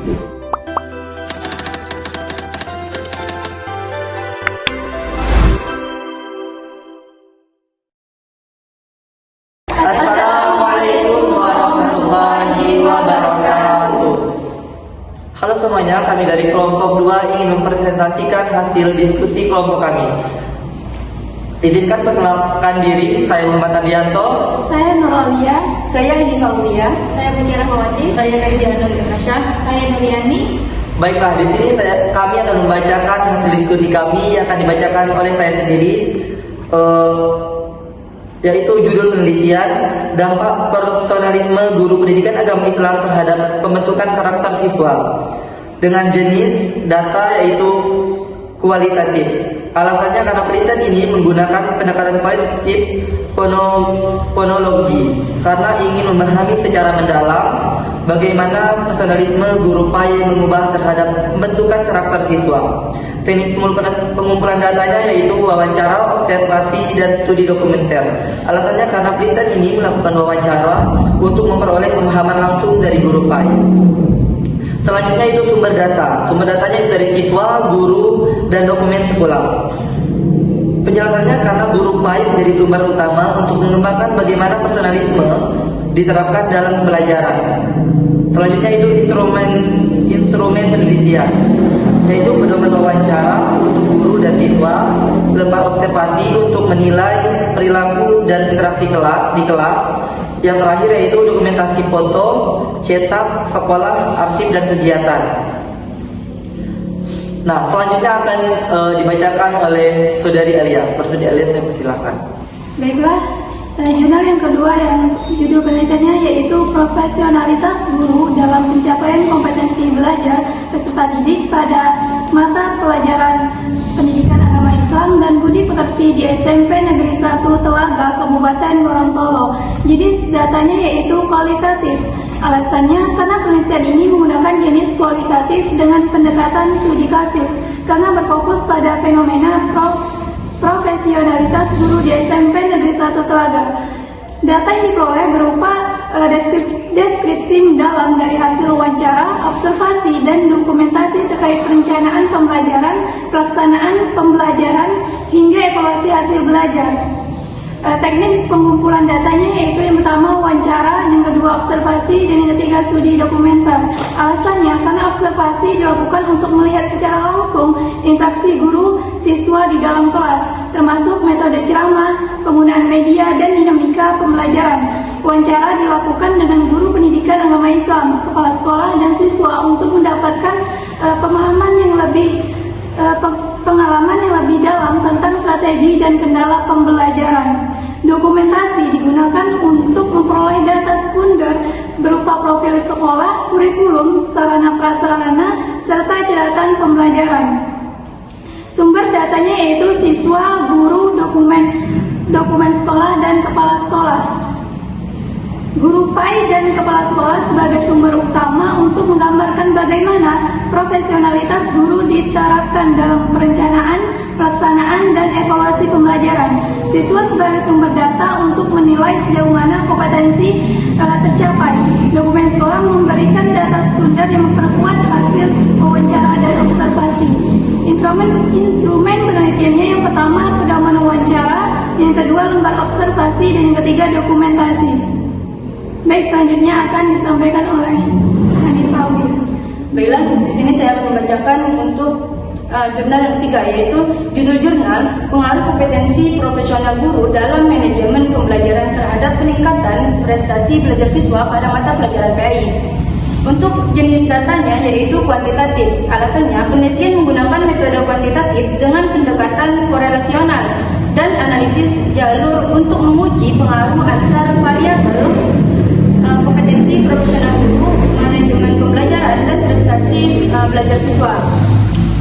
Assalamualaikum warahmatullahi wabarakatuh. Halo semuanya, kami dari kelompok 2 ingin mempresentasikan hasil diskusi kelompok kami. Izinkan perkenalkan diri, saya Muhammad Adianto. Saya Nur Alia. Saya Indi Kaulia. Saya Bujara Mawati. Saya Nadia Nurinasyah. Saya Nuriani. Baiklah, di sini kami akan membacakan hasil diskusi kami yang akan dibacakan oleh saya sendiri, yaitu judul penelitian dampak personalisme guru pendidikan agama Islam terhadap pembentukan karakter siswa dengan jenis data yaitu kualitatif. Alasannya karena penelitian ini menggunakan pendekatan kualitatif fonologi karena ingin memahami secara mendalam bagaimana personalisme guru PAI mengubah terhadap pembentukan karakter siswa. Teknik pengumpulan datanya yaitu wawancara, observasi, dan studi dokumenter. Alasannya karena penelitian ini melakukan wawancara untuk memperoleh pemahaman langsung dari guru PAI. Selanjutnya itu sumber data. Sumber datanya itu dari siswa, guru, dan dokumen sekolah. Penjelasannya karena guru PAI menjadi sumber utama untuk mengembangkan bagaimana personalisme diterapkan dalam pembelajaran. Selanjutnya itu instrumen penelitian, yaitu pedoman wawancara untuk guru dan siswa, lembar observasi untuk menilai perilaku dan interaksi di kelas. Yang terakhir yaitu dokumentasi foto, cetak, sekolah, arsip, dan kegiatan. Nah, selanjutnya akan dibacakan oleh Saudari Alia. Saudari Alia, saya persilakan. Baiklah, jurnal yang kedua yang judul penelitiannya yaitu profesionalitas guru dalam pencapaian kompetensi belajar peserta didik pada mata pelajaran pendidikan agama Islam dan budi pekerti di SMP Negeri 1 Telaga, Kabupaten Gorontalo. Jadi datanya yaitu kualitatif. Alasannya karena penelitian ini menggunakan jenis kualitatif dengan pendekatan studi kasus karena berfokus pada fenomena profesionalitas guru di SMP Negeri 1 Telaga. Data yang diperoleh berupa deskripsi mendalam dari hasil wawancara, observasi, dan dokumentasi terkait perencanaan pembelajaran, pelaksanaan pembelajaran, hingga evaluasi hasil belajar. Teknik pengumpulan datanya yaitu yang pertama wawancara, yang kedua observasi, dan yang ketiga studi dokumenter. Alasannya karena observasi dilakukan untuk melihat secara langsung interaksi guru siswa di dalam kelas, termasuk metode ceramah, penggunaan media, dan dinamika pembelajaran. Wawancara dilakukan dengan guru pendidikan agama Islam, kepala sekolah, dan siswa untuk mendapatkan pemahaman yang lebih pengalaman yang lebih dalam tentang strategi dan kendala pembelajaran. Dokumentasi digunakan untuk memperoleh data sekunder berupa profil sekolah, kurikulum, sarana prasarana, serta catatan pembelajaran. Sumber datanya yaitu siswa, guru, dokumen sekolah, dan kepala sekolah. Guru PAI dan kepala sekolah sebagai sumber utama untuk menggambarkan bagaimana profesionalitas guru diterapkan dalam perencanaan, pelaksanaan, dan evaluasi pembelajaran. Siswa sebagai sumber data untuk menilai sejauh mana kompetensi tercapai. Dokumen sekolah memberikan data sekunder yang memperkuat hasil wawancara dan observasi. Instrumen penelitiannya yang pertama pedoman wawancara, yang kedua lembar observasi, dan yang ketiga dokumentasi. Baik, selanjutnya akan disampaikan oleh Nadia Kaulia. Baiklah, di sini saya akan membacakan untuk jurnal yang ketiga, yaitu judul jurnal pengaruh kompetensi profesional guru dalam manajemen pembelajaran terhadap peningkatan prestasi belajar siswa pada mata pelajaran PAI. Untuk jenis datanya yaitu kuantitatif. Alasannya penelitian menggunakan metode kuantitatif dengan pendekatan korelasional dan analisis jalur untuk menguji pengaruh antar variabel kompetensi profesional guru, manajemen pembelajaran, dan prestasi belajar siswa.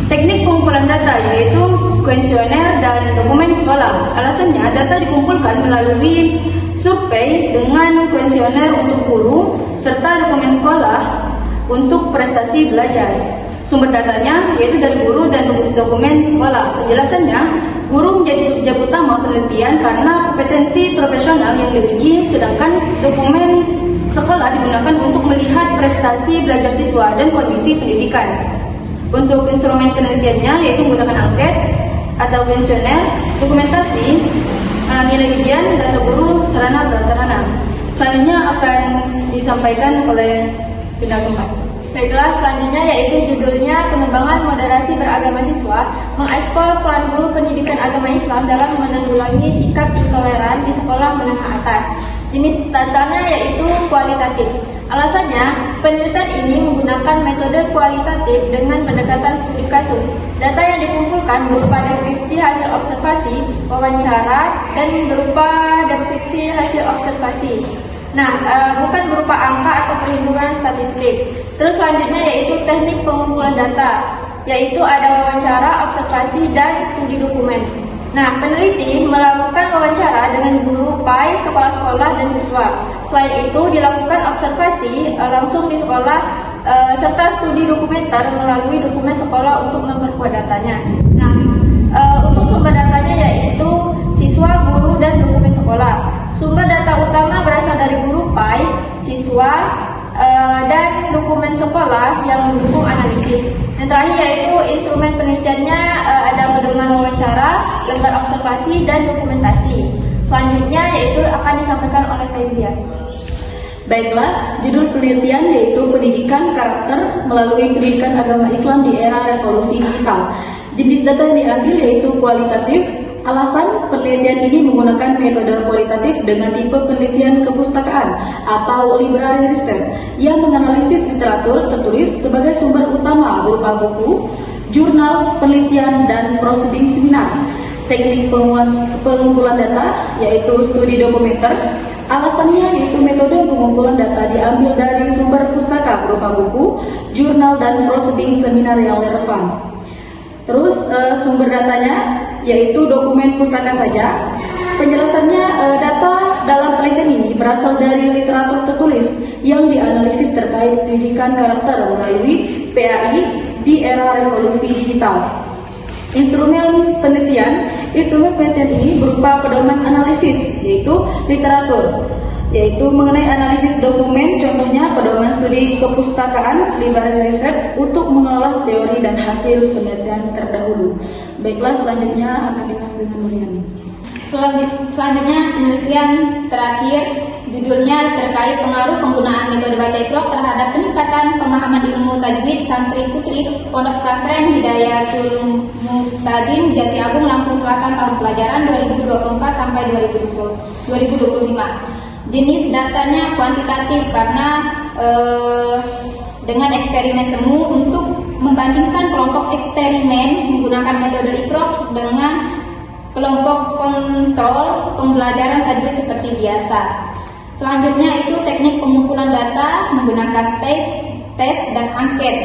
Teknik pengumpulan data yaitu kuesioner dan dokumen sekolah. Alasannya data dikumpulkan melalui survei dengan kuesioner untuk guru serta dokumen sekolah untuk prestasi belajar. Sumber datanya yaitu dari guru dan dokumen sekolah. Penjelasannya, guru menjadi subjek utama penelitian karena kompetensi profesional yang diuji, sedangkan dokumen sekolah digunakan untuk melihat prestasi belajar siswa dan kondisi pendidikan. Untuk instrumen penelitiannya yaitu menggunakan angket atau kuesioner, dokumentasi, nilai ujian, data guru, sarana prasarana. Selanjutnya akan disampaikan oleh Bunda Kemat. Baiklah, selanjutnya yaitu judulnya Pengembangan Moderasi Beragama Siswa, mengeksplor peran guru pendidikan agama Islam dalam menanggulangi sikap intoleran di sekolah menengah atas. Jenis datanya yaitu kualitatif. Alasannya, penelitian ini menggunakan metode kualitatif dengan pendekatan studi kasus. Data yang dikumpulkan berupa deskripsi hasil observasi, wawancara, dan berupa deskripsi hasil observasi. Nah, bukan berupa angka atau perhitungan statistik. Terus selanjutnya yaitu teknik pengumpulan data, yaitu ada wawancara, observasi, dan studi dokumen. Nah, peneliti melakukan wawancara dengan guru, PAI, kepala sekolah, dan siswa. Selain itu, dilakukan observasi langsung di sekolah serta studi dokumenter melalui dokumen sekolah untuk memperkuat datanya. Nah, untuk sumber datanya yaitu siswa, guru, dan dokumen sekolah. Sumber data utama berasal dari guru, PAI, siswa, dan dokumen sekolah yang mendukung analisis. Yang terakhir yaitu instrumen penelitiannya ada pedoman wawancara, lembar observasi, dan dokumentasi. Selanjutnya yaitu akan disampaikan oleh Faizia. Baiklah, judul penelitian yaitu Pendidikan Karakter melalui Pendidikan Agama Islam di Era Revolusi Digital. Jenis data yang diambil yaitu kualitatif. Alasan penelitian ini menggunakan metode kualitatif dengan tipe penelitian kepustakaan atau library research yang menganalisis literatur tertulis sebagai sumber utama berupa buku, jurnal, penelitian, dan prosedur seminar. Teknik pengumpulan data yaitu studi dokumenter. Alasannya yaitu metode pengumpulan data diambil dari sumber pustaka berupa buku, jurnal, dan prosedur seminar yang relevan. Terus sumber datanya yaitu dokumen pustaka saja. Penjelasannya data dalam penelitian ini berasal dari literatur tertulis yang dianalisis terkait pendidikan karakter melalui PAI di era revolusi digital. Instrumen penelitian ini berupa pedoman analisis yaitu literatur, yaitu mengenai analisis dokumen, contohnya pedoman studi kepustakaan, library research untuk mengolah teori dan hasil penelitian terdahulu. Baiklah, selanjutnya akan dibahas dengan Nuriani. Selanjutnya penelitian terakhir judulnya terkait pengaruh penggunaan metode baca ikrok terhadap peningkatan pemahaman ilmu tajwid santri putri Pondok Pesantren Hidayatul Muhtadin Jati Agung Lampung Selatan tahun pelajaran 2024 sampai 2025. Jenis datanya kuantitatif karena dengan eksperimen semu untuk membandingkan kelompok eksperimen menggunakan metode ikrok dengan kelompok kontrol pembelajaran tajwid seperti biasa. Selanjutnya itu teknik pengumpulan data menggunakan tes dan angket.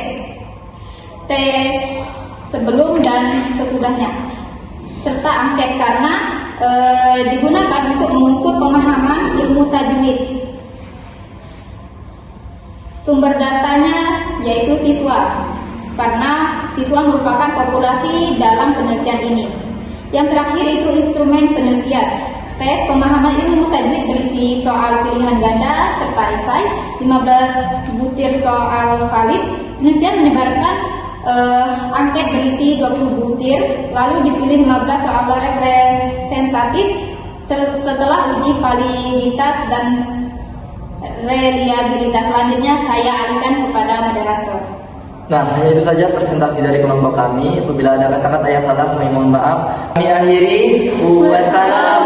Tes sebelum dan sesudahnya serta angket karena digunakan untuk mengukur pemahaman ilmu tajwid. Sumber datanya yaitu siswa, karena siswa merupakan populasi dalam penelitian ini. Yang terakhir itu instrumen penelitian. Tes pemahaman ilmu tajwid berisi soal pilihan ganda serta esai, 15 butir soal valid. Penelitian menyebarkan angket berisi 20 butir, lalu dipilih 15 soal representatif setelah uji validitas dan reliabilitas. Selanjutnya saya alihkan kepada moderator. Nah, hanya itu saja presentasi dari kelompok kami. Apabila ada kata-kata yang salah, kami mohon maaf. Kami akhiri. Wassalamualaikum